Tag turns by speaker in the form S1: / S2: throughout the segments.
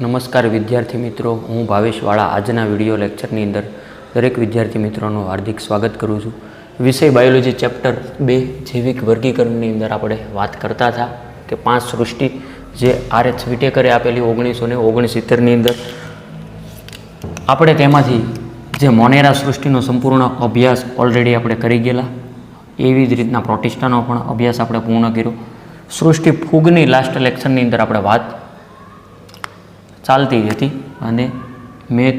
S1: નમસ્કાર વિદ્યાર્થી મિત્રો, હું ભાવેશ વાળા આજના વિડીયો લેક્ચરની અંદર દરેક વિદ્યાર્થી મિત્રોનું હાર્દિક સ્વાગત કરું છું। વિષય બાયોલોજી ચેપ્ટર 2 જૈવિક વર્ગીકરણની અંદર આપણે વાત કરતા હતા કે 5 સૃષ્ટિ જે આર.એચ. વિટેકરે આપેલી 1969ની અંદર આપણે તેમાંથી જે મોનેરા સૃષ્ટિનો સંપૂર્ણ અભ્યાસ ઓલરેડી આપણે કરી ગયેલા, એવી જ રીતના પ્રોટિસ્ટાનો પણ અભ્યાસ આપણે પૂર્ણ કર્યો। સૃષ્ટિ ફૂગની લાસ્ટ લેક્ચરની અંદર આપણે વાત ચાલતી હતી અને મેં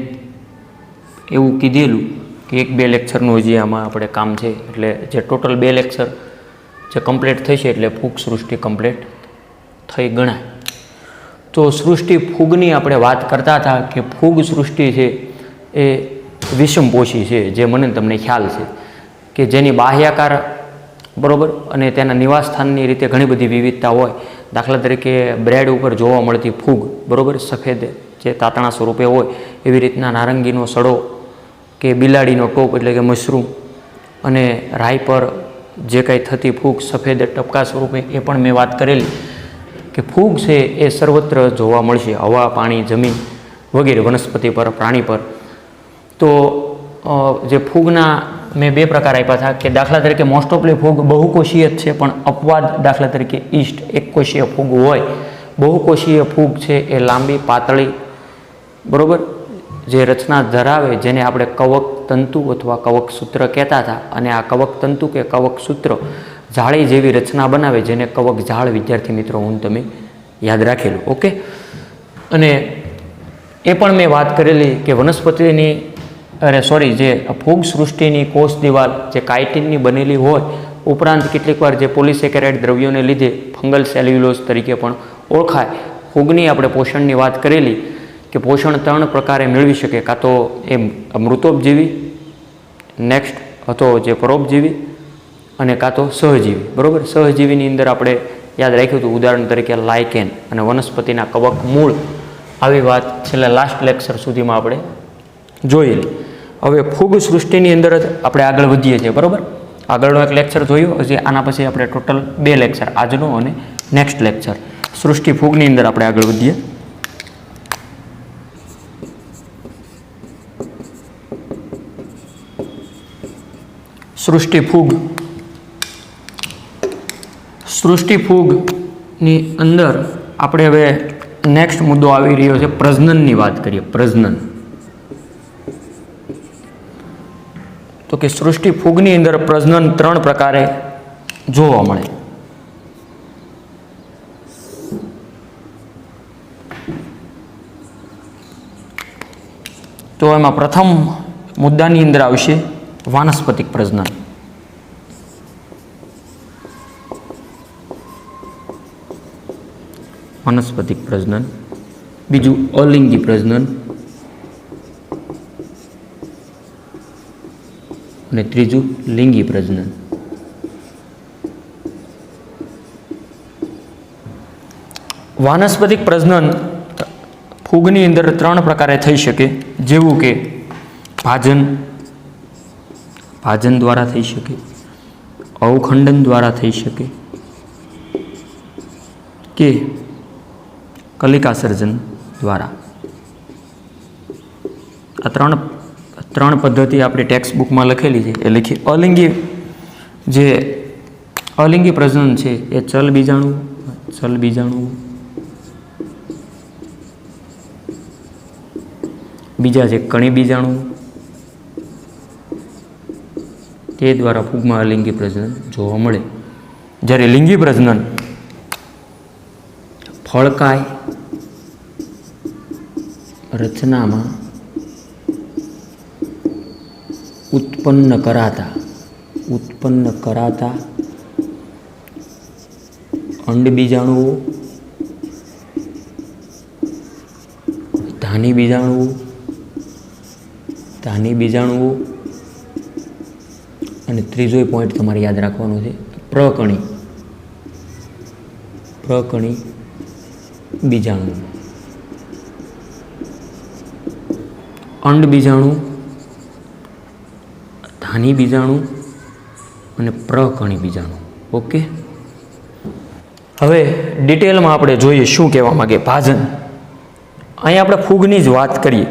S1: એવું કીધેલું કે 1-2 લેક્ચરનું હજી આમાં આપણે કામ છે, એટલે જે ટોટલ 2 લેક્ચર જે કમ્પ્લીટ થશે એટલે ફૂગ સૃષ્ટિ કમ્પ્લીટ થઈ ગણાય। તો સૃષ્ટિ ફૂગની આપણે વાત કરતા હતા કે ફૂગ સૃષ્ટિ છે એ વિષમપોષી છે, જે મને તમને ખ્યાલ છે કે જેની બાહ્યાકાર બરાબર અને તેના નિવાસસ્થાનની રીતે ઘણી બધી વિવિધતા હોય। દાખલા તરીકે બ્રેડ ઉપર જોવા મળતી ફૂગ બરાબર સફેદ જે તાતણા સ્વરૂપે હોય, એવી રીતના નારંગીનો સડો કે બિલાડીનો ટોપ એટલે કે મશરૂમ, અને રાઈ પર જે કંઈ થતી ફૂગ સફેદ ટપકા સ્વરૂપે, એ પણ મેં વાત કરેલી કે ફૂગ છે એ સર્વત્ર જોવા મળશે, હવા, પાણી, જમીન વગેરે, વનસ્પતિ પર, પ્રાણી પર। તો જે ફૂગના મેં 2 પ્રકાર આપ્યા હતા કે દાખલા તરીકે મોસ્ટ ઓફલી ફૂગ બહુકોષીય જ છે, પણ અપવાદ દાખલા તરીકે ઈસ્ટ એકકોષીય ફૂગ હોય। બહુકોષીય ફૂગ છે એ લાંબી, પાતળી બરાબર જે રચના ધરાવે, જેને આપણે કવક તંતુ અથવા કવક સૂત્ર કહેતા હતા, અને આ કવક તંતુ કે કવક સૂત્ર જાળી જેવી રચના બનાવે, જેને કવક જાળ વિદ્યાર્થી મિત્રો હું તમે યાદ રાખેલું, ઓકે। અને એ પણ મેં વાત કરેલી કે વનસ્પતિની જે ફૂગ સૃષ્ટિની કોષ દિવાલ જે કાઇટિનની બનેલી હોય, ઉપરાંત કેટલીક વાર જે પોલિસેકેરાઇડ દ્રવ્યોને લીધે ફંગલ સેલ્યુલોઝ તરીકે પણ ઓળખાય। ફૂગની આપણે પોષણની વાત કરેલી કે પોષણ 3 પ્રકારે મેળવી શકે, કાં તો એ મૃતોપજીવી, નેક્સ્ટ હતો જે પરોપજીવી, અને કાં તો સહજીવી બરાબર। સહજીવીની અંદર આપણે યાદ રાખ્યું હતું ઉદાહરણ તરીકે લાઇકેન અને વનસ્પતિના કવક મૂળ, આવી વાત છેલ્લા લાસ્ટ લેક્ચર સુધીમાં આપણે જોયેલી। હવે ફૂગ સૃષ્ટિની અંદર જ આપણે આગળ વધીએ છીએ બરાબર। આગળનો એક લેક્ચર જોયો, હજી આના પછી આપણે ટોટલ 2 લેક્ચર, આજનો અને નેક્સ્ટ લેક્ચર સૃષ્ટિ ફૂગની અંદર આપણે આગળ વધીએ। સૃષ્ટિ ફૂગની અંદર આપણે હવે નેક્સ્ટ મુદ્દો આવી રહ્યો છે, પ્રજનનની વાત કરીએ। પ્રજનન તો કે સૃષ્ટિ ફૂગની અંદર પ્રજનન 3 પ્રકારે જોવા મળે। તો એમાં પ્રથમ મુદ્દાની અંદર આવશે વાનસ્પતિક પ્રજનન। વાનસ્પતિક પ્રજનન, બીજું અલિંગી પ્રજનન, અને ત્રીજું લિંગી પ્રજનન। વાનસ્પતિક પ્રજનન ફૂગની અંદર 3 પ્રકારે થઈ શકે, જેવું કે ભાજન દ્વારા થઈ શકે, અવખંડન દ્વારા થઈ શકે કે કલિકા સર્જન દ્વારા। આ ત્રણ પદ્ધતિ આપણી ટેક્સ્ટ બુકમાં લખેલી છે, એ લખી। અલિંગી પ્રજનન છે એ ચલ બીજાણુ, બીજા છે કણી બીજાણુ, તે દ્વારા ફૂગમાં અલિંગી પ્રજનન જોવા મળે। જ્યારે લિંગી પ્રજનન ફળકાય રચનામાં ઉત્પન્ન કરાતા અંડ બીજાણુઓ, ધાની બીજાણુઓ, અને ત્રીજો પોઈન્ટ તમારે યાદ રાખવાનો છે પ્રકણી બીજાણુ। અંડ બીજાણુ, ધાની બીજાણુ અને પ્રકણી બીજાણુ, ઓકે। હવે ડિટેલમાં આપણે જોઈએ શું કહેવા માંગે ભાજન। અહીંયા આપણે ફૂગની જ વાત કરીએ,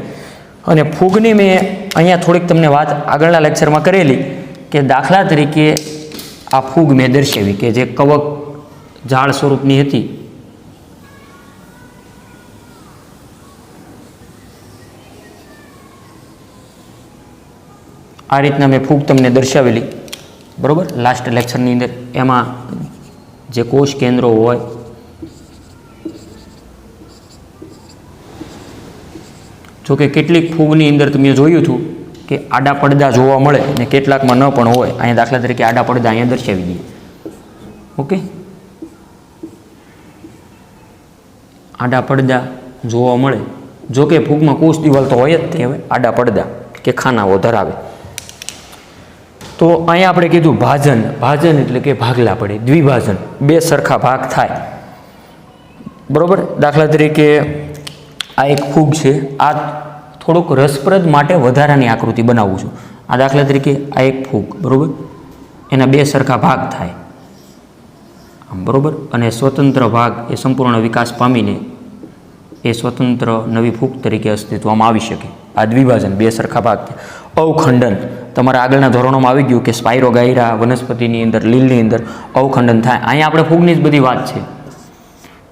S1: અને ફૂગની મેં અહીંયા થોડીક તમને વાત આગળના લેક્ચરમાં કરેલી કે દાખલા તરીકે આ ફૂગ મેં દર્શાવી કે જે કવક ઝાડ સ્વરૂપની હતી. આ રીતના મેં ફૂગ તમને દર્શાવેલી, બરાબર, લાસ્ટ લેક્ચરની અંદર. એમાં જે કોષ કેન્દ્રો હોય, જોકે કેટલીક ફૂગની અંદર તમે જોયું હતું કે આડા પડદા જોવા મળે ને કેટલાકમાં ન પણ હોય. અહીંયા દાખલા તરીકે આડા પડદા અહીંયા દર્શાવી દઈએ. ઓકે, આડા પડદા જોવા મળે. જોકે ફૂગમાં કોષ દિવાલ તો હોય જ તે, હવે આડા પડદા કે ખાનાઓ ધરાવે. તો અહીંયા આપણે કીધું ભાજન. ભાજન એટલે કે ભાગલા પડે, દ્વિભાજન, બે સરખા ભાગ થાય, બરાબર. દાખલા તરીકે આ એક ફૂગ છે. આ થોડુંક રસપ્રદ માટે વધારાની આકૃતિ બનાવું છું. આ દાખલા તરીકે આ એક ફૂગ, બરાબર, એના બે સરખા ભાગ થાય આમ, બરાબર, અને સ્વતંત્ર ભાગ એ સંપૂર્ણ વિકાસ પામીને એ સ્વતંત્ર નવી ફૂગ તરીકે અસ્તિત્વમાં આવી શકે. આ દ્વિભાજન, બે સરખા ભાગ. અવખંડન તમારા આગળના ધોરણોમાં આવી ગયું કે સ્પાયરોગાયરા વનસ્પતિની અંદર, લીલની અંદર અવખંડન થાય. અહીંયા આપણે ફૂગની જ બધી વાત છે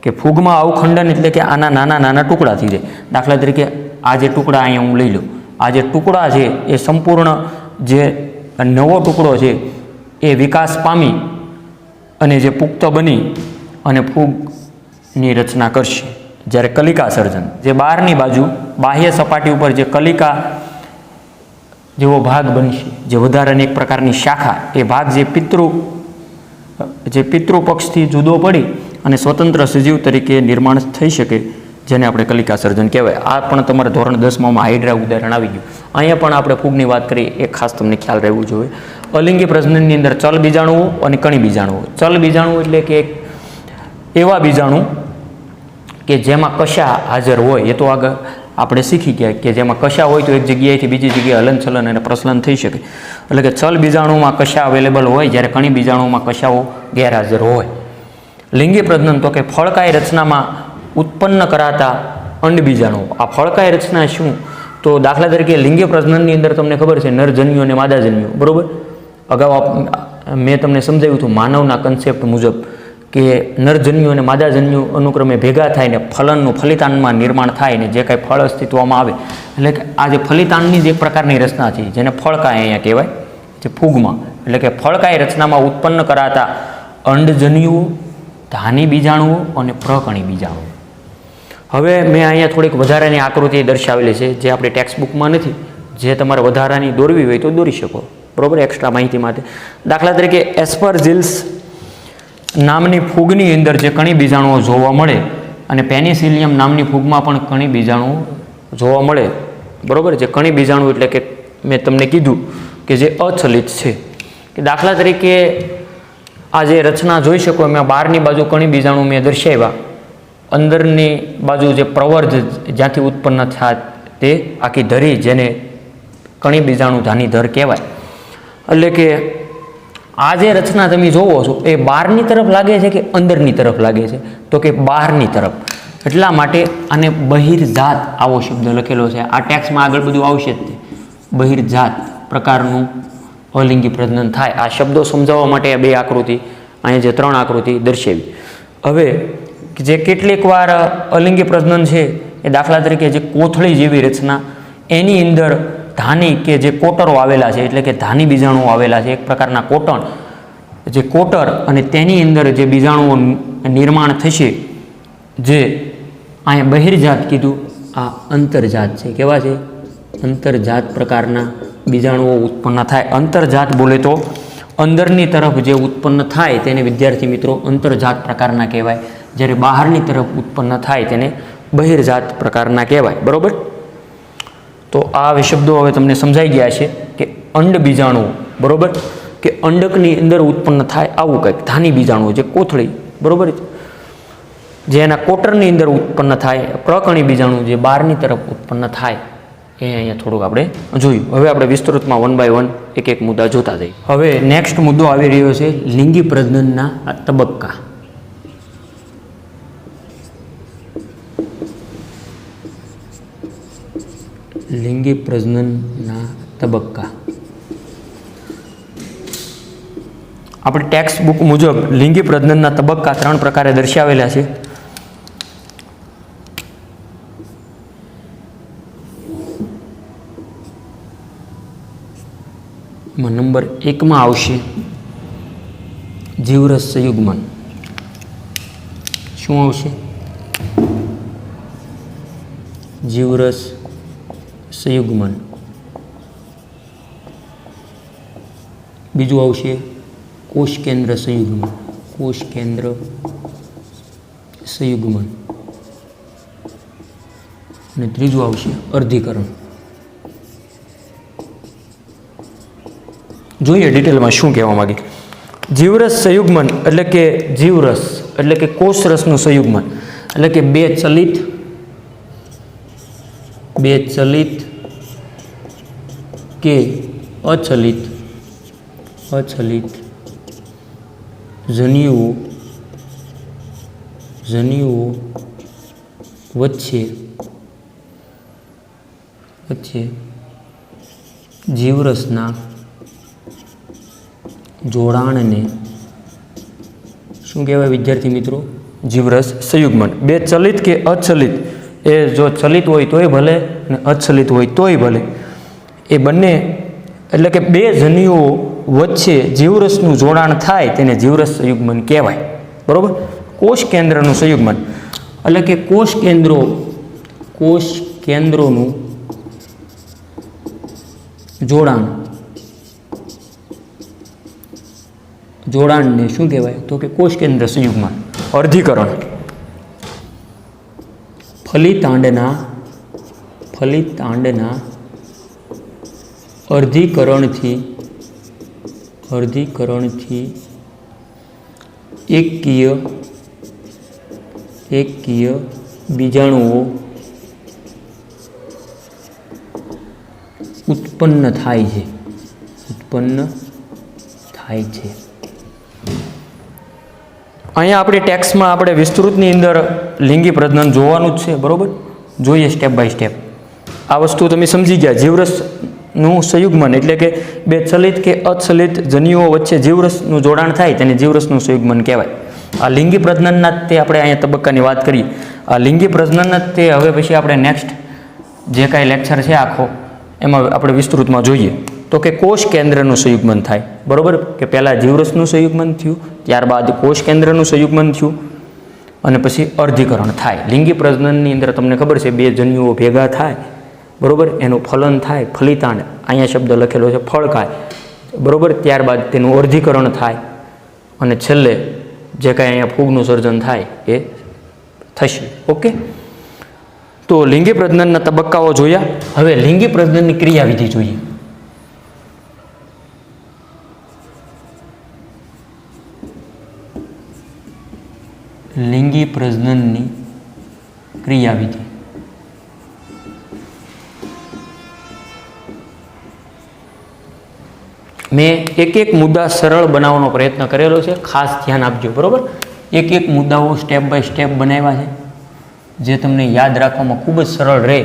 S1: કે ફૂગમાં અવખંડન એટલે કે આના નાના નાના ટુકડા થઈ જાય. દાખલા તરીકે આ જે ટુકડા અહીંયા હું લઈ લઉં, આ જે ટુકડા છે એ સંપૂર્ણ જે નવો ટુકડો છે એ વિકાસ પામી અને જે પુખ્ત બની અને ફૂગની રચના કરશે. જ્યારે કલિકા સર્જન, જે બહારની બાજુ બાહ્ય સપાટી ઉપર જે કલિકા જેવો ભાગ બનશે, જે વધારાની એક પ્રકારની શાખા, એ ભાગ જે પિતૃ પક્ષથી જુદો પડી અને સ્વતંત્ર સજીવ તરીકે નિર્માણ થઈ શકે, જેને આપણે કલિકા સર્જન કહેવાય. આ પણ તમારા ધોરણ 10માં હાઇડ્રા ઉદાહરણ આવી ગયું. અહીંયા પણ આપણે ફૂગની વાત કરીએ, એ ખાસ તમને ખ્યાલ રહેવું જોઈએ. અલિંગી પ્રજનનની અંદર ચલ બીજાણુઓ અને કણી બીજાણુઓ. ચલ બીજાણુ એટલે કે એવા બીજાણુ કે જેમાં કશા હાજર હોય. એ તો આગળ આપણે શીખી ગયા કે જેમાં કશા હોય તો એક જગ્યાએથી બીજી જગ્યાએ હલનચલન અને પ્રસલન થઈ શકે. એટલે કે ચલ બીજાણુમાં કશા અવેલેબલ હોય, જ્યારે કણી બીજાણુમાં કશાઓ ગેરહાજર હોય. લિંગી પ્રજનન તો કે ફળકાય રચનામાં ઉત્પન્ન કરાતા અંડ બીજાણુઓ. આ ફળકાય રચના શું? તો દાખલા તરીકે લિંગી પ્રજનનની અંદર તમને ખબર છે નરજન્યુ અને માદાજન્યુ, બરાબર. અગાઉ મેં તમને સમજાવ્યું હતું માનવના કન્સેપ્ટ મુજબ કે નરજન્યુ અને માદાજન્યુ અનુક્રમે ભેગા થાય ને ફલનનું ફલિતાંડમાં નિર્માણ થાય ને જે કાંઈ ફળ અસ્તિત્વમાં આવે. એટલે કે આ જે ફલિતાંડની જે એક પ્રકારની રચના છે જેને ફળકાય અહીંયા કહેવાય, જે ફૂગમાં. એટલે કે ફળકાય રચનામાં ઉત્પન્ન કરાતા અંડજન્યુઓ, ધાની બીજાણુઓ અને પ્રકણી બીજાણુઓ. હવે મેં અહીંયા થોડીક વધારાની આકૃતિ દર્શાવેલી છે જે આપણી ટેક્સ્ટ બુકમાં નથી. જે તમારે વધારાની દોરવી હોય તો દોરી શકો, બરાબર, એક્સ્ટ્રા માહિતી માટે. દાખલા તરીકે એસ્પરજિલ્સ નામની ફૂગની અંદર જે કણી બીજાણુઓ જોવા મળે અને પેનિસિલિયમ નામની ફૂગમાં પણ કણી બીજાણુઓ જોવા મળે, બરાબર. જે કણી બીજાણુ એટલે કે મેં તમને કીધું કે જે અચલિત છે. કે દાખલા તરીકે આ જે રચના જોઈ શકો, મેં બહારની બાજુ કણી બીજાણુ મેં દર્શાવ્યા, અંદરની બાજુ જે પ્રવર્ધ જ્યાંથી ઉત્પન્ન થાય તે આખી ધરી, જેને કણી બીજાણુ ધાની ધર કહેવાય. એટલે કે આ જે રચના તમે જોવો છો એ બહારની તરફ લાગે છે કે અંદરની તરફ લાગે છે? તો કે બહારની તરફ. એટલા માટે આને બહિર્જાત આવો શબ્દ લખેલો છે. આ ટેક્સ્ટમાં આગળ બધું આવશે જ. બહિર્જાત પ્રકારનું અલિંગી પ્રજનન થાય. આ શબ્દો સમજાવવા માટે આ બે આકૃતિ, અહીંયા જે 3 આકૃતિ દર્શાવી. હવે જે કેટલીક વાર અલિંગી પ્રજનન છે એ દાખલા તરીકે જે કોથળી જેવી રચના, એની અંદર ધાની કે જે કોટરો આવેલા છે, એટલે કે ધાની બીજાણુઓ આવેલા છે, એક પ્રકારના કોટણ, જે કોટર, અને તેની અંદર જે બીજાણુઓ નિર્માણ થશે, જે અહીંયા બહિર્જાત કીધું, આ અંતર્જાત છે. કેવા છે? અંતર્જાત પ્રકારના બીજાણુઓ ઉત્પન્ન થાય. અંતર્જાત બોલે તો અંદરની તરફ જે ઉત્પન્ન થાય તેને વિદ્યાર્થી મિત્રો અંતર્જાત પ્રકારના કહેવાય, જ્યારે બહારની તરફ ઉત્પન્ન થાય તેને બહિર્જાત પ્રકારના કહેવાય, બરાબર. તો આ શબ્દો હવે તમને સમજાઈ ગયા છે કે અંડ બીજાણુઓ, બરાબર, કે અંડકની અંદર ઉત્પન્ન થાય આવું કંઈક ધાની બીજાણુઓ, જે કોથળી, બરાબર, જે એના કોટરની અંદર ઉત્પન્ન થાય. પ્રકણી બીજાણુ જે બહારની તરફ ઉત્પન્ન થાય એ અહીંયા થોડુંક આપણે જોયું. હવે આપણે વિસ્તૃતમાં 1 by 1 એક એક મુદ્દા જોતા જઈએ. હવે નેક્સ્ટ મુદ્દો આવી રહ્યો છે લિંગી પ્રજનનના તબક્કા. લિંગી પ્રજનનના તબક્કા. આપણી ટેક્સ્ટ બુક મુજબ લિંગી પ્રજનનના તબક્કા 3 પ્રકારે દર્શાવેલા છે. નંબર 1 માં આવશે જીવરસ સંયુગ્મન. શું આવશે? જીવરસ સંયુગ્મન. બીજું આવશે કોષ કેન્દ્ર સંયુગ્મન. કોષ કેન્દ્ર સંયુગ્મન. અને ત્રીજું આવશે અર્ધીકરણ. જોઈએ ડિટેલમાં શું કહેવા માંગે. જીવરસ સંયુગ્મન એટલે કે જીવરસ એટલે કે કોષરસનું સંયુગ્મન એટલે કે બે ચલિત કે અચલિત જન્યુઓ વચ્ચે જીવરસના જોડાણને શું કહેવાય વિદ્યાર્થી મિત્રો? જીવરસ સંયુગ્મન. બે ચલિત કે અચલિત, એ જો ચલિત હોય તોય ભલે અને અચલિત હોય તોય ભલે, એ બંને એટલે કે બે જન્યુઓ વચ્ચે જીવરસનું જોડાણ થાય તેને જીવરસ સંયુગ્મન કહેવાય. બરાબર? કોષ કેન્દ્રનું સંયુગ્મન એટલે કે કોષ કેન્દ્રોનું જોડાણને શું કહેવાય? તો કે કોષ કેન્દ્ર સંયુગ્મન. અર્ધીકરણ. ફલિતાંડના અર્ધીકરણથી એકકીય બીજાણુઓ ઉત્પન્ન થાય છે. અહીંયા આપણી ટેક્સ્ટમાં આપણે વિસ્તૃતની અંદર લિંગી પ્રજનન જોવાનું જ છે. બરાબર? જોઈએ સ્ટેપ બાય સ્ટેપ. આ વસ્તુ તમે સમજી ગયા. જીવરસનું સંયુગ્મન એટલે કે બે ચલિત કે અચલિત જન્યુઓ વચ્ચે જીવરસનું જોડાણ થાય તેને જીવરસનું સંયુગ્મન કહેવાય. આ લિંગી પ્રજનનના જ તે આપણે અહીંયા તબક્કાની વાત કરીએ. આ લિંગી પ્રજનન જ તે હવે પછી આપણે નેક્સ્ટ જે કાંઈ લેક્ચર છે આખો એમાં આપણે વિસ્તૃતમાં જોઈએ. તો કે કોષ કેન્દ્રનું સંયુગ્મન થાય. બરાબર? કે પહેલાં જીવરસનું સંયુગ્મન થયું, ત્યારબાદ કોષ કેન્દ્રનું સંયુગ્મન થયું અને પછી અર્ધીકરણ થાય. લિંગી પ્રજનનની અંદર તમને ખબર છે બે જન્યુઓ ભેગા થાય. બરાબર? એનું ફલન થાય, ફલિતાંડ, અહીંયા શબ્દ લખેલો છે ફળકાય. બરાબર? ત્યારબાદ તેનું અર્ધીકરણ થાય અને છેલ્લે જે કાંઈ અહીંયા ફૂગનું સર્જન થાય એ થશે. ઓકે? તો લિંગી પ્રજનનના તબક્કાઓ જોયા. હવે લિંગી પ્રજનનની ક્રિયાવિધિ જોઈએ. લિંગી પ્રજનનની ક્રિયાવિધિ. મેં એક મુદ્દા સરળ બનાવવાનો પ્રયત્ન કરેલો છે, ખાસ ધ્યાન આપજો. બરાબર? એક મુદ્દાઓ સ્ટેપ બાય સ્ટેપ બનાવ્યા છે જે તમને યાદ રાખવામાં ખૂબ જ સરળ રહે,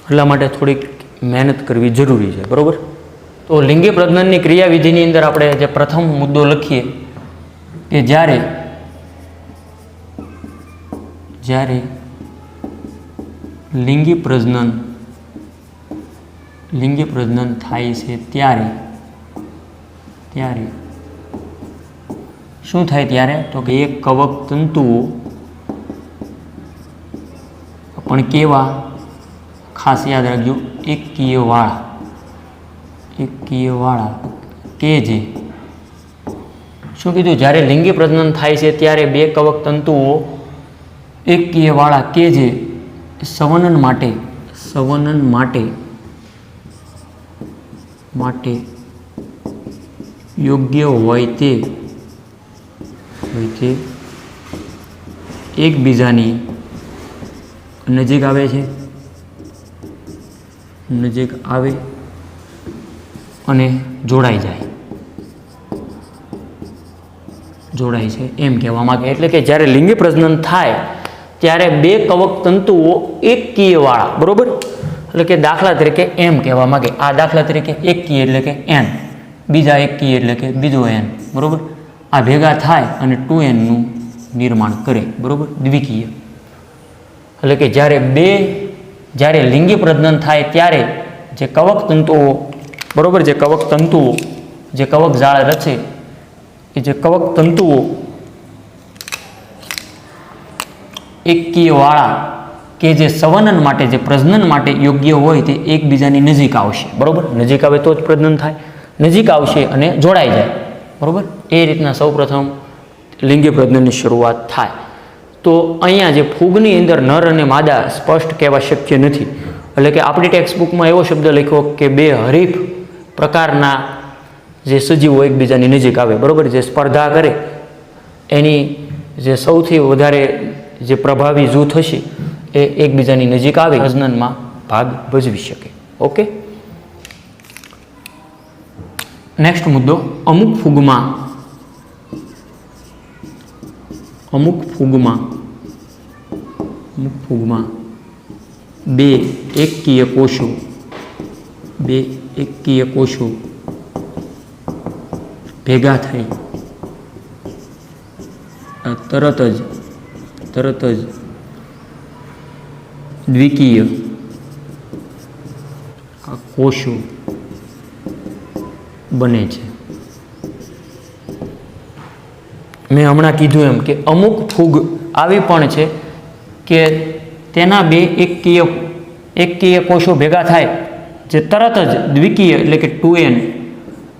S1: એટલા માટે થોડીક મહેનત કરવી જરૂરી છે. બરાબર? તો લિંગી પ્રજનનની ક્રિયાવિધિની અંદર આપણે જે પ્રથમ મુદ્દો લખીએ કે જ્યારે લિંગી પ્રજનન થાય છે ત્યારે શું થાય? ત્યારે તો કે એક કવક તંતુઓ પણ કેવા? ખાસ યાદ રાખજો, એકકીયવાળા કે જે શું કીધું? જ્યારે લિંગી પ્રજનન થાય છે ત્યારે બે કવક તંતુઓ એકકીયવાળા કે જે સંવનન માટે યોગ્ય હોય તે એકબીજાની નજીક આવે અને જોડાય છે એમ કહેવા માંગે. એટલે કે જ્યારે લિંગી પ્રજનન થાય ત્યારે બે કવક તંતુઓ એકકીયવાળા, બરોબર, એટલે કે દાખલા તરીકે એમ કહેવા માગે, આ દાખલા તરીકે એકી એટલે કે એન, બીજા એકી એટલે કે બીજો એન, બરાબર. આ ભેગા થાય અને 2n નિર્માણ કરે, બરાબર, દ્વિકીય. એટલે કે જ્યારે લિંગી પ્રજનન થાય ત્યારે જે કવક તંતુઓ, બરાબર, જે કવક તંતુઓ, જે કવક જાળ રચે, એ જે કવક તંતુઓ એકકીયવાળા કે જે સંવનન માટે, જે પ્રજનન માટે યોગ્ય હોય તે એકબીજાની નજીક આવશે, બરાબર. નજીક આવે તો જ પ્રજનન થાય, નજીક આવશે અને જોડાઈ જાય, બરાબર. એ રીતના સૌપ્રથમ લિંગી પ્રજનનની શરૂઆત થાય. તો અહીંયા જે ફૂગની અંદર નર અને માદા સ્પષ્ટ કહેવા શક્ય નથી. એટલે કે આપણી ટેક્સ્ટ બુકમાં એવો શબ્દ લખ્યો કે બે હરીફ પ્રકારના જે સજીવો એકબીજાની નજીક આવે, બરાબર, જે સ્પર્ધા કરે એની જે સૌથી વધારે જે પ્રભાવી જૂથ હશે એ એકબીજાની નજીક આવે, પ્રજનનમાં ભાગ ભજવી શકે. ઓકે. નેક્સ્ટ મુદ્દો, અમુક ફૂગમાં બે એકકીય કોષો ભેગા થઈ તરત જ દ્વિકીય કોષો બને છે. મેં હમણાં કીધું એમ કે અમુક ફૂગ આવી પણ છે કે તેના બે એકકીય કોષો ભેગા થાય જે તરત જ દ્વિકીય એટલે કે 2n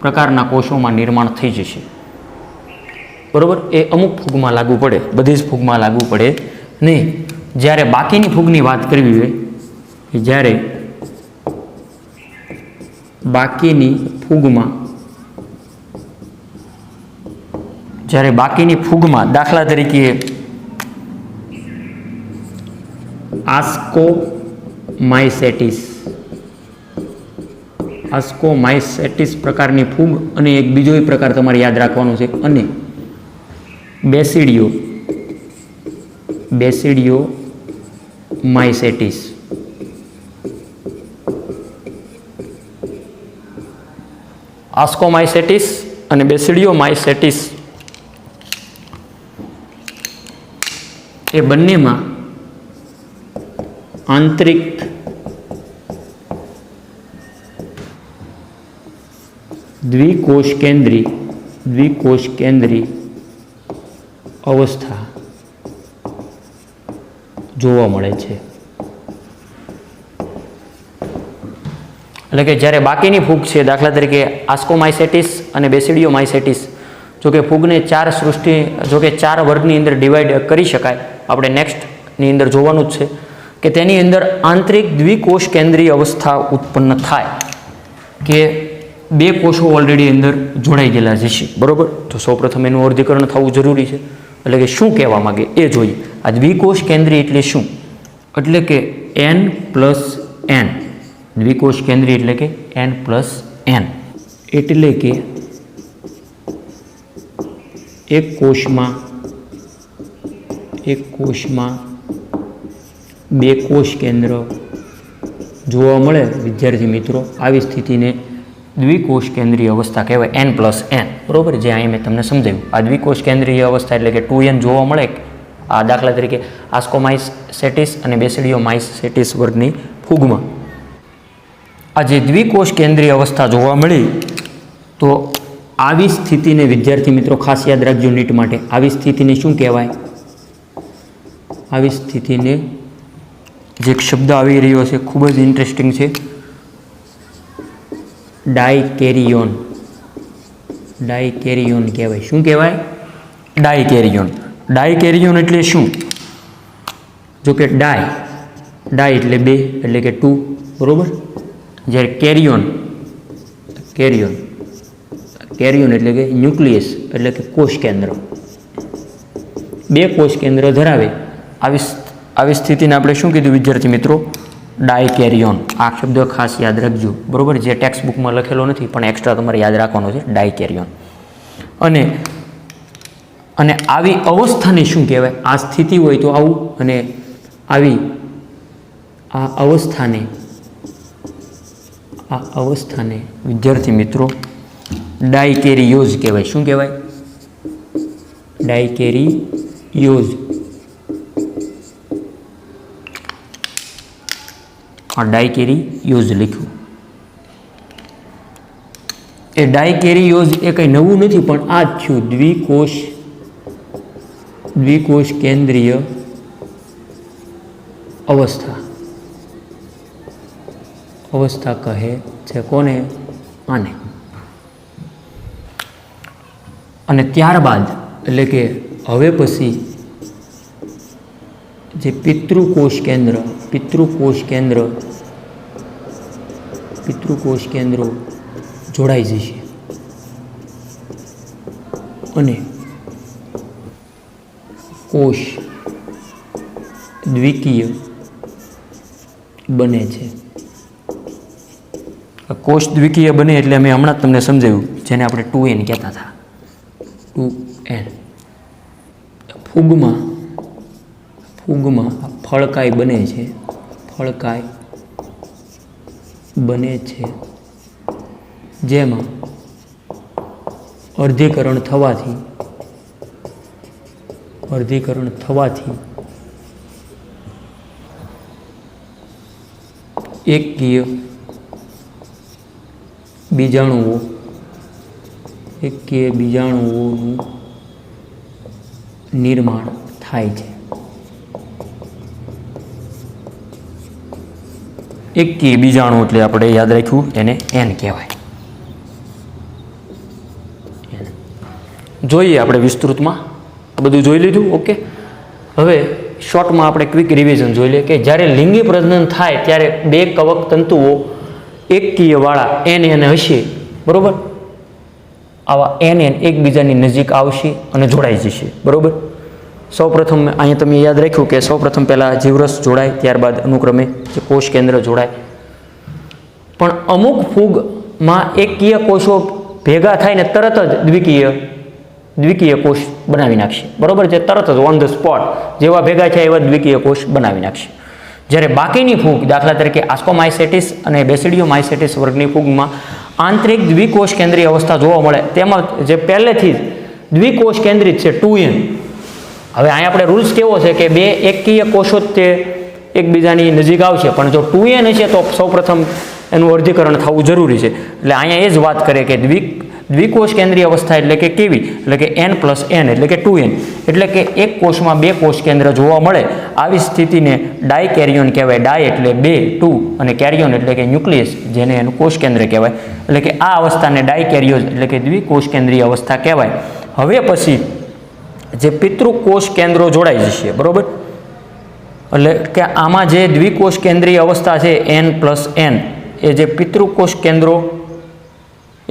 S1: પ્રકારના કોષોમાં નિર્માણ થઈ જશે, બરાબર. એ અમુક ફૂગમાં લાગુ પડે, બધી જ ફૂગમાં લાગુ પડે નહીં. જ્યારે બાકીની ફૂગની વાત કરવી હોય, જ્યારે બાકીની ફૂગમાં દાખલા તરીકે આસ્કોમાઇસેટિસ પ્રકારની ફૂગ અને એક બીજો પ્રકાર તમારે યાદ રાખવાનો છે, અને બેસિડિયોમાઇસેટિસ. આસ્કોમાઇસેટિસ અને બેસિડિયોમાઇસેટિસ એ બંનેમાં આંતરિક દ્વિકોષ કેન્દ્રી અવસ્થા જોવા મળે છે. એટલે કે જ્યારે બાકીની ફૂગ છે, દાખલા તરીકે આસ્કોમાઇસેટિસ અને બેસિડિયોમાઇસેટિસ, જોકે ફૂગને ચાર વર્ગની અંદર ડિવાઈડ કરી શકાય, આપણે નેક્સ્ટની અંદર જોવાનું જ છે કે તેની અંદર આંતરિક દ્વિકોષ કેન્દ્રીય અવસ્થા ઉત્પન્ન થાય કે બે કોષો ઓલરેડી અંદર જોડાઈ ગયેલા જશે, બરાબર. તો સૌપ્રથમ એનું અર્ધીકરણ થવું જરૂરી છે. એટલે કે શું કહેવા માંગે એ જોઈએ. આ દ્વિકોષ કેન્દ્રી એટલે શું? એટલે કે n+n, દ્વિકોષ કેન્દ્રી એટલે કે n+n, એટલે કે એક કોષમાં બે કોષ કેન્દ્ર જોવા મળે વિદ્યાર્થી મિત્રો. આવી સ્થિતિને દ્વિકોષ કેન્દ્રીય અવસ્થા કહેવાય, n+n, બરાબર. જે અહીં મેં તમને સમજાવ્યું. આ દ્વિકોષ કેન્દ્રીય અવસ્થા એટલે કે 2n જોવા મળે. આ દાખલા તરીકે આસ્કોમાઇસેટિસ અને બેસિડિયોમાઇસેટિસ વર્ગની ફૂગમાં આ જે દ્વિકોષ કેન્દ્રીય અવસ્થા જોવા મળી, તો આવી સ્થિતિને વિદ્યાર્થી મિત્રો ખાસ યાદ રાખજો નીટ માટે. આવી સ્થિતિને શું કહેવાય? આવી સ્થિતિને જે એક શબ્દ આવી રહ્યો છે ખૂબ જ ઇન્ટરેસ્ટિંગ છે, ડાયકેરિયોન કહેવાય. શું કહેવાય? ડાયકેરિયોન એટલે શું? જો કે ડાય એટલે બે એટલે કે 2, બરાબર. જ્યારે કેરિયોન એટલે કે ન્યુક્લિયસ એટલે કે કોષ કેન્દ્ર, બે કોષ કેન્દ્ર ધરાવે. આવી સ્થિતિને આપણે શું કીધું વિદ્યાર્થી મિત્રો? ડાયકેરિયોન. આ શબ્દ ખાસ યાદ રાખજો, બરાબર. જે ટેક્સ્ટ બુકમાં લખેલો નથી પણ એક્સ્ટ્રા તમારે યાદ રાખવાનો છે, ડાયકેરિયોન. અને આવી અવસ્થાને શું કહેવાય? આ સ્થિતિ હોય તો આવું, અને આ અવસ્થાને આ અવસ્થાને વિદ્યાર્થી મિત્રો ડાયકેરિયોઝ કહેવાય. શું કહેવાય? ડાયકેરિયોઝ. આ ડાયકેરિયોઝ લખ્યું. એ ડાયકેરિયોઝ એ કંઈ નવું નથી, પણ આ જ થયું. દ્વિકોષ કેન્દ્રીય અવસ્થા કહે છે. કોને? આને. અને ત્યારબાદ એટલે કે હવે પછી જે પિતૃકોષ કેન્દ્રો જોડાઈ જશે અને કોષ દ્વિકીય બને છે. કોષ દ્વિકીય બને એટલે મેં હમણાં જ તમને સમજાવ્યું, જેને આપણે 2n કહેતા હતા. 2n. ફૂગમાં ફળકાય બને છે જેમાં અર્ધીકરણ થવાથી એકકીય બીજાણુઓનું નિર્માણ થાય છે. એકકીય બીજાણુ એટલે આપણે યાદ રાખ્યું એને એન કહેવાય. જોઈએ આપણે વિસ્તૃતમાં બધું જોઈ લીધું. ઓકે, હવે શોર્ટમાં આપણે ક્વિક રિવિઝન જોઈ લઈએ કે જ્યારે લિંગી પ્રજનન થાય ત્યારે બે કવક તંતુઓ એકકીયવાળા એન હશે. બરાબર? આવા એન એકબીજાની નજીક આવશે અને જોડાઈ જશે. બરાબર? સૌપ્રથમ અહીંયા તમે યાદ રાખ્યું કે સૌપ્રથમ પહેલાં જીવરસ જોડાય, ત્યારબાદ અનુક્રમે જે કોષ કેન્દ્ર જોડાય. પણ અમુક ફૂગમાં એકકીય કોષો ભેગા થાય ને તરત જ દ્વિકીય કોષ બનાવી નાખશે. બરાબર છે? તરત જ ઓન ધ સ્પોટ જેવા ભેગા થયા એવા દ્વિકીય કોષ બનાવી નાખશે. જ્યારે બાકીની ફૂગ, દાખલા તરીકે આસ્કોમાઇસેટિસ અને બેસિડિયોમાઇસેટિસ વર્ગની ફૂગમાં આંતરિક દ્વિકોષ કેન્દ્રીય અવસ્થા જોવા મળે. તેમાં જે પહેલેથી જ દ્વિકોષ કેન્દ્રિત છે 2n. હવે અહીંયા આપણે રૂલ્સ કેવો છે કે બે એકકીય કોષો જ તે એકબીજાની નજીક આવશે, પણ જો 2n હશે તો સૌપ્રથમ એનું અર્ધીકરણ થવું જરૂરી છે. એટલે અહીંયા એ જ વાત કરે કે દ્વિકોષ કેન્દ્રીય અવસ્થા એટલે કે કેવી? એટલે કે n+n એટલે કે 2n. એટલે કે એક કોષમાં બે કોષ કેન્દ્ર જોવા મળે. આવી સ્થિતિને ડાયકેરિયોન કહેવાય. ડાય એટલે બે, 2, અને કેરિયોન એટલે કે ન્યુક્લિયસ, જેને એનું કોષ કેન્દ્ર કહેવાય. એટલે કે આ અવસ્થાને ડાયકેરિયોઝ એટલે કે દ્વિકોષ કેન્દ્રીય અવસ્થા કહેવાય. હવે પછી જે પિતૃકોષ કેન્દ્રો જોડાઈ જશે. બરાબર? એટલે કે આમાં જે દ્વિકોષ કેન્દ્રીય અવસ્થા છે n+n, એ જે પિતૃકોષ કેન્દ્રો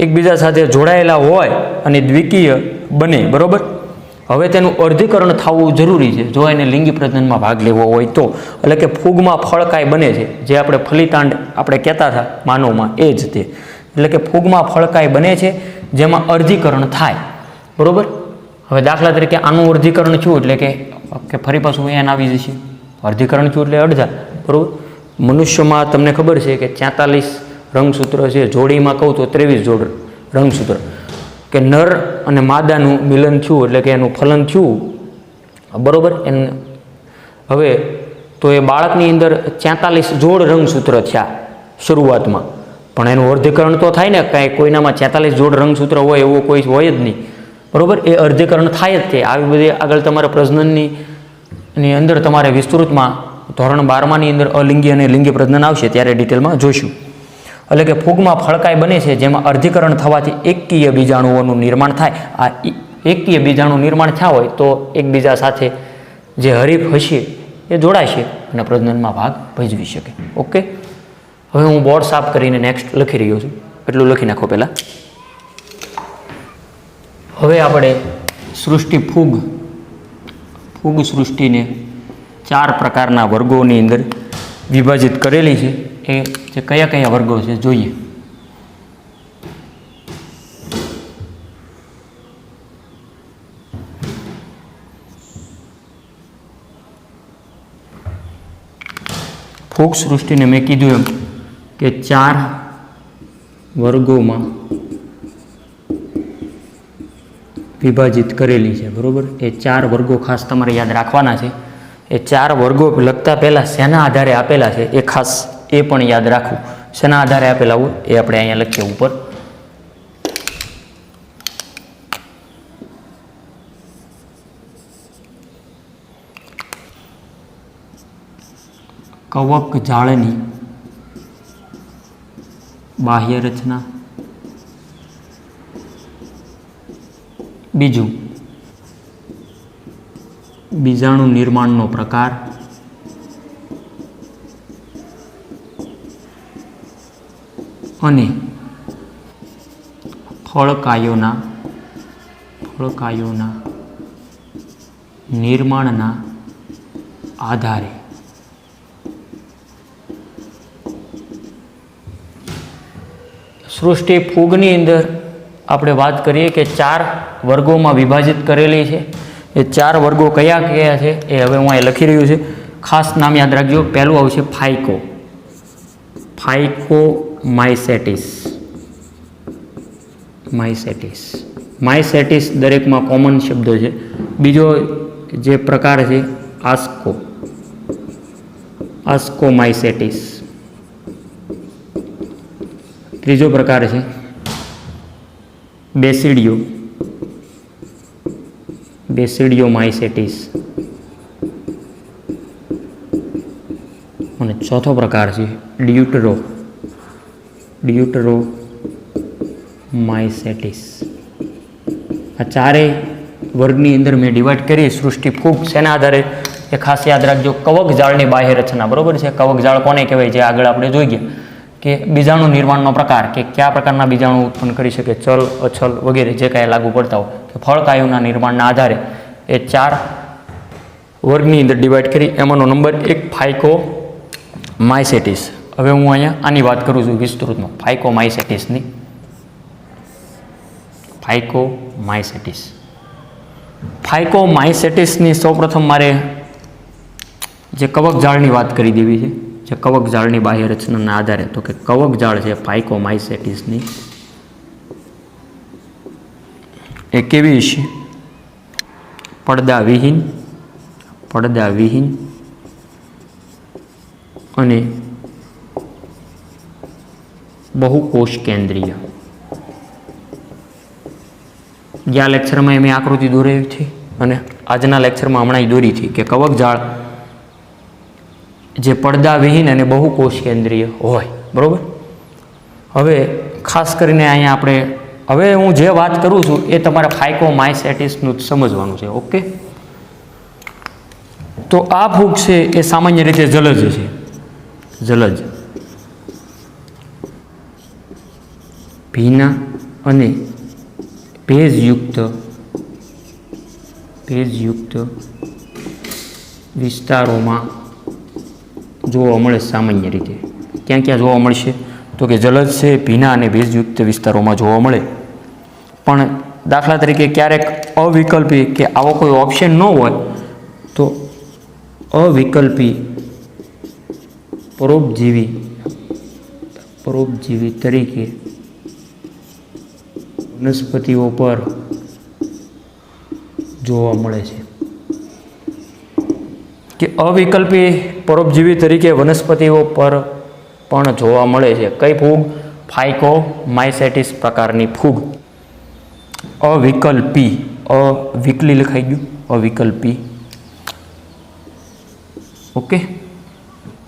S1: એકબીજા સાથે જોડાયેલા હોય અને દ્વિકીય બને. બરાબર? હવે તેનું અર્ધીકરણ થવું જરૂરી છે જો એને લિંગી પ્રજનનમાં ભાગ લેવો હોય તો. એટલે કે ફૂગમાં ફળકાય બને છે, જે આપણે ફલિતાંડ આપણે કહેતા હતા માનવમાં, એ જ તે. એટલે કે ફૂગમાં ફળકાય બને છે જેમાં અર્ધીકરણ થાય. બરાબર? હવે દાખલા તરીકે આનું અર્ધીકરણ થયું એટલે કે ફરી પાછું એન આવી જશે. અર્ધીકરણ થયું એટલે અડધા. બરાબર? મનુષ્યમાં તમને ખબર છે કે 43 રંગસૂત્ર છે. જોડીમાં કહું તો 23 જોડ રંગસૂત્ર. કે નર અને માદાનું મિલન થયું એટલે કે એનું ફલન થયું. બરાબર? હવે તો એ બાળકની અંદર 43 જોડ રંગસૂત્ર થયા શરૂઆતમાં, પણ એનું અર્ધીકરણ તો થાય ને. કાંઈ કોઈનામાં 46 જોડ રંગસૂત્ર હોય એવો કોઈ હોય જ નહીં. બરાબર? એ અર્ધીકરણ થાય જ તે. આવી બધી આગળ તમારા પ્રજનનની અંદર તમારે વિસ્તૃતમાં ધોરણ 12માની અંદર અલિંગી અને લિંગી પ્રજનન આવશે ત્યારે ડિટેલમાં જોઈશું. એટલે કે ફૂગમાં ફળકાય બને છે જેમાં અર્ધીકરણ થવાથી એકકીય બીજાણુઓનું નિર્માણ થાય. આ એકકીય બીજાણુ નિર્માણ થયા હોય તો એકબીજા સાથે જે હરીફ હશે એ જોડાશે અને પ્રજનનમાં ભાગ ભજવી શકે. ઓકે, હવે હું બોર્ડ સાફ કરીને નેક્સ્ટ લખી રહ્યો છું. એટલું લખી નાખો પહેલાં. હવે આપણે ફૂગ સૃષ્ટિને 4 પ્રકારના વર્ગોની અંદર વિભાજિત કરેલી છે. એ જે કયા કયા વર્ગો છે જોઈએ. ફૂગ સૃષ્ટિને મેં કીધું એમ કે 4 વર્ગોમાં વિભાજિત કરેલી છે, બરાબર. એ 4 વર્ગો ખાસ તમારે યાદ રાખવાના છે. એ 4 વર્ગો લખતા પહેલાં શેના આધારે આપેલા છે એ ખાસ એ પણ યાદ રાખવું. શેના આધારે આપેલા હોય એ આપણે અહીંયા લખીએ ઉપર. કવક જાળની બાહ્ય રચના, બીજું બીજાણુ નિર્માણનો પ્રકાર, અને ફળકાયોના નિર્માણના આધારે સૃષ્ટિ ફૂગની અંદર આપણે વાત કરીએ કે 4 વર્ગોમાં વિભાજિત કરેલી છે. એ 4 વર્ગો કયા કયા છે એ હવે હું અહીં લખી રહ્યું છે. ખાસ નામ યાદ રાખજો. પહેલું આવશે ફાઇકોમાઇસેટિસ. માઇસેટિસ દરેકમાં કોમન શબ્દો છે. બીજો જે પ્રકાર છે આસ્કોમાઇસેટિસ. ત્રીજો પ્રકાર છે બેસિડિયોમાઇસેટિસ. અને ચોથો પ્રકાર છે ડ્યુટરોમાઇસેટિસ. આ 4 વર્ગની અંદર મેં ડિવાઈડ કરી સૃષ્ટિ ફૂગ. શેના આધારે એ ખાસ યાદ રાખજો. કવક જાળની બાહ્ય રચના, બરોબર છે. કવક જાળ કોને કહેવાય છે આગળ આપણે જોઈ ગયા. કે બીજાણુ નિર્માણનો પ્રકાર, કે કયા પ્રકારના બીજાણુ ઉત્પન્ન કરી શકે, ચલ અચલ વગેરે જે કાંઈ લાગુ પડતા હોય. કે ફળકાયોના નિર્માણના આધારે એ 4 વર્ગની અંદર ડિવાઈડ કરી. એમાંનો નંબર 1 ફાઇકોમાઇસેટિસ. હવે હું અહીંયા આની વાત કરું છું વિસ્તૃતમાં. ફાઇકોમાઇસેટિસની સૌપ્રથમ મારે જે કવક જાળની વાત કરી દેવી છે. જે કવક જાળની બાહ્ય રચનાના આધારે, તો કે કવક જાળ છે ફાઇકોમાઇસેટિસની, એ કેવી છે? પડદાવિહીન અને બહુકોષ કેન્દ્રીય. ગયા લેક્ચરમાં મેં આકૃતિ દોરી હતી અને આજના લેક્ચરમાં હમણાં દોરી હતી કે કવક જાળ જે પડદાવિહીન અને બહુકોષ કેન્દ્રીય હોય, બરાબર. હવે ખાસ કરીને અહીંયા આપણે હવે હું જે વાત કરું છું એ તમારે ફાઇકોમાઇસેટિસનું સમજવાનું છે. ઓકે. તો આ ફૂગ છે એ સામાન્ય રીતે જલજ છે. ભીના અને ભેજયુક્ત વિસ્તારોમાં જોવા મળે. સામાન્ય રીતે ક્યાં જોવા મળશે? તો કે જલજ છે, ભીના અને ભેજયુક્ત વિસ્તારોમાં જોવા મળે. પણ દાખલા તરીકે ક્યારેક અવિકલ્પી કે આવો કોઈ ઓપ્શન ન હોય તો અવિકલ્પી પરોપજીવી તરીકે વનસ્પતિઓ પર જોવા મળે છે. કે અવિકલ્પી પરોપજીવી તરીકે વનસ્પતિઓ પર પણ જોવા મળે છે. કઈ ફૂગ? ફાઇકોમાઇસેટિસ પ્રકારની ફૂગ. અવિકલી લખાઈ ગયું, અવિકલ્પી. ઓકે.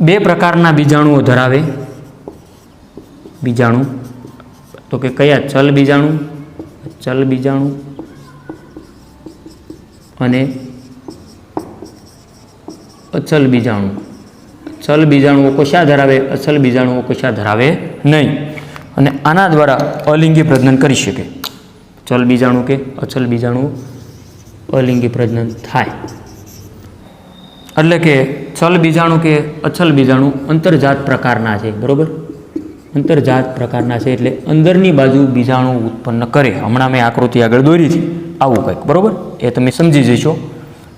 S1: 2 પ્રકારના બીજાણુઓ ધરાવે. તો કે કયા? ચલ બીજાણુ અને અચલ બીજાણુ. ચલ બીજાણુઓ કોશા ધરાવે, અચલ બીજાણુઓ કોશા ધરાવે નહીં. અને આના દ્વારા અલિંગી પ્રજનન કરી શકે. ચલ બીજાણુ કે અચલ બીજાણુ અલિંગી પ્રજનન થાય. એટલે કે ચલ બીજાણુ કે અચલ બીજાણુ અંતર્જાત પ્રકારના છે, બરાબર. અંતર્જાત પ્રકારના છે એટલે અંદરની બાજુ બીજાણુ ઉત્પન્ન કરે. હમણાં મેં આકૃતિ આગળ દોરી હતી આવું કંઈક, બરાબર. એ તમે સમજી જશો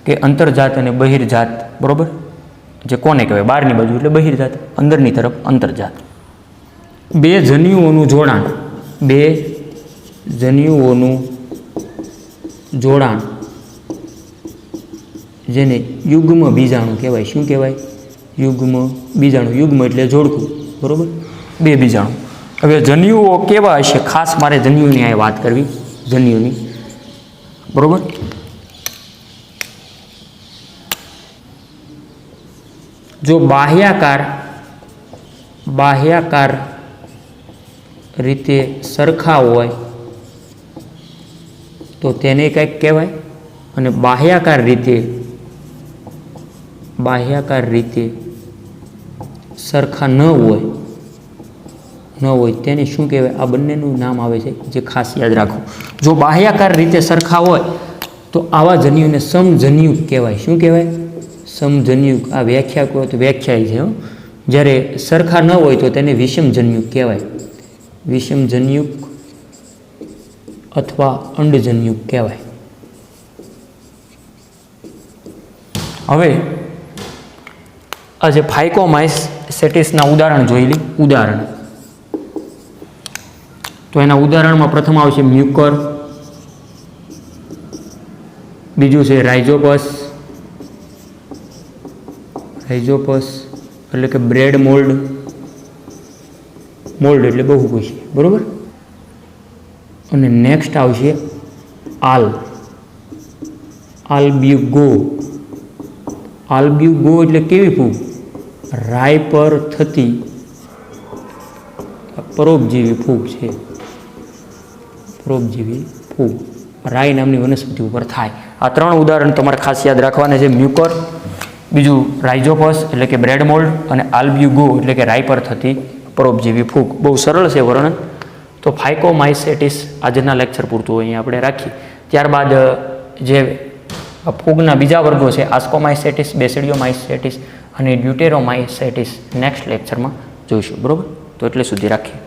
S1: કે અંતર્જાત અને બહિર્જાત, બરાબર. જે કોને કહેવાય? બહારની બાજુ એટલે બહિર્જાત, અંદરની તરફ અંતર્જાત. બે જન્યુઓનું જોડાણ, બે જન્યુઓનું જોડાણ જેને યુગ્મ બીજાણુ કહેવાય. શું કહેવાય? યુગ્મ બીજાણુ. યુગ્મ એટલે જોડકું, બરાબર? બે બીજાણુ. હવે જન્યુઓ કેવા હશે? ખાસ મારે જન્યુની આ વાત કરવી, જન્યુની, બરાબર? જો બાહ્યાકાર રીતે સરખા હોય તો તેને કંઈક કહેવાય, અને બાહ્યાકાર રીતે સરખા ન હોય તેને શું કહેવાય? આ બંનેનું નામ આવે છે, જે ખાસ યાદ રાખો. જો બાહ્યાકાર રીતે સરખા હોય તો આવા જન્યુને સમજન્યુક કહેવાય. શું કહેવાય? સમજન્યુક. આ વ્યાખ્યા કહો તો વ્યાખ્યા છે. જ્યારે સરખા ન હોય તો તેને વિષમજન્યુક કહેવાય. વિષમજન્યુક અથવા અંડજન્યુક કહેવાય. હવે આ જે ફાઇકોમાઇસેટિસના ઉદાહરણ જોઈ લી. ઉદાહરણ તો એના ઉદાહરણમાં પ્રથમ આવશે મ્યુકર, બીજું છે રાઇઝોપસ એટલે કે બ્રેડ મોલ્ડ એટલે બહુકોષી, બરોબર? અને નેક્સ્ટ આવશે આલ્બ્યુગો એટલે કેવી ફૂગ? રાય પર થતી પરોપજીવી ફૂગ છે. પરોપજીવી ફૂગ રાય નામની વનસ્પતિ ઉપર થાય. આ ત્રણ ઉદાહરણ તમારે ખાસ યાદ રાખવાના છે. મ્યુકર, બીજું રાઇઝોપસ એટલે કે બ્રેડ મોલ્ડ, અને આલ્બ્યુગો એટલે કે રાય પર થતી પરોપજીવી ફૂગ. બહુ સરળ છે વર્ણન. તો ફાઇકોમાઇસેટિસ આજના લેક્ચર પૂરતું અહીંયા આપણે રાખીએ. ત્યારબાદ જે ફૂગના બીજા વર્ગો છે, આસ્કોમાઇસેટિસ, બેસિડિયોમાઇસેટિસ અને ડ્યુટેરોમાઇસેટિસ, નેક્સ્ટ લેક્ચરમાં જોઈશું, બરાબર? તો એટલે સુધી રાખીએ.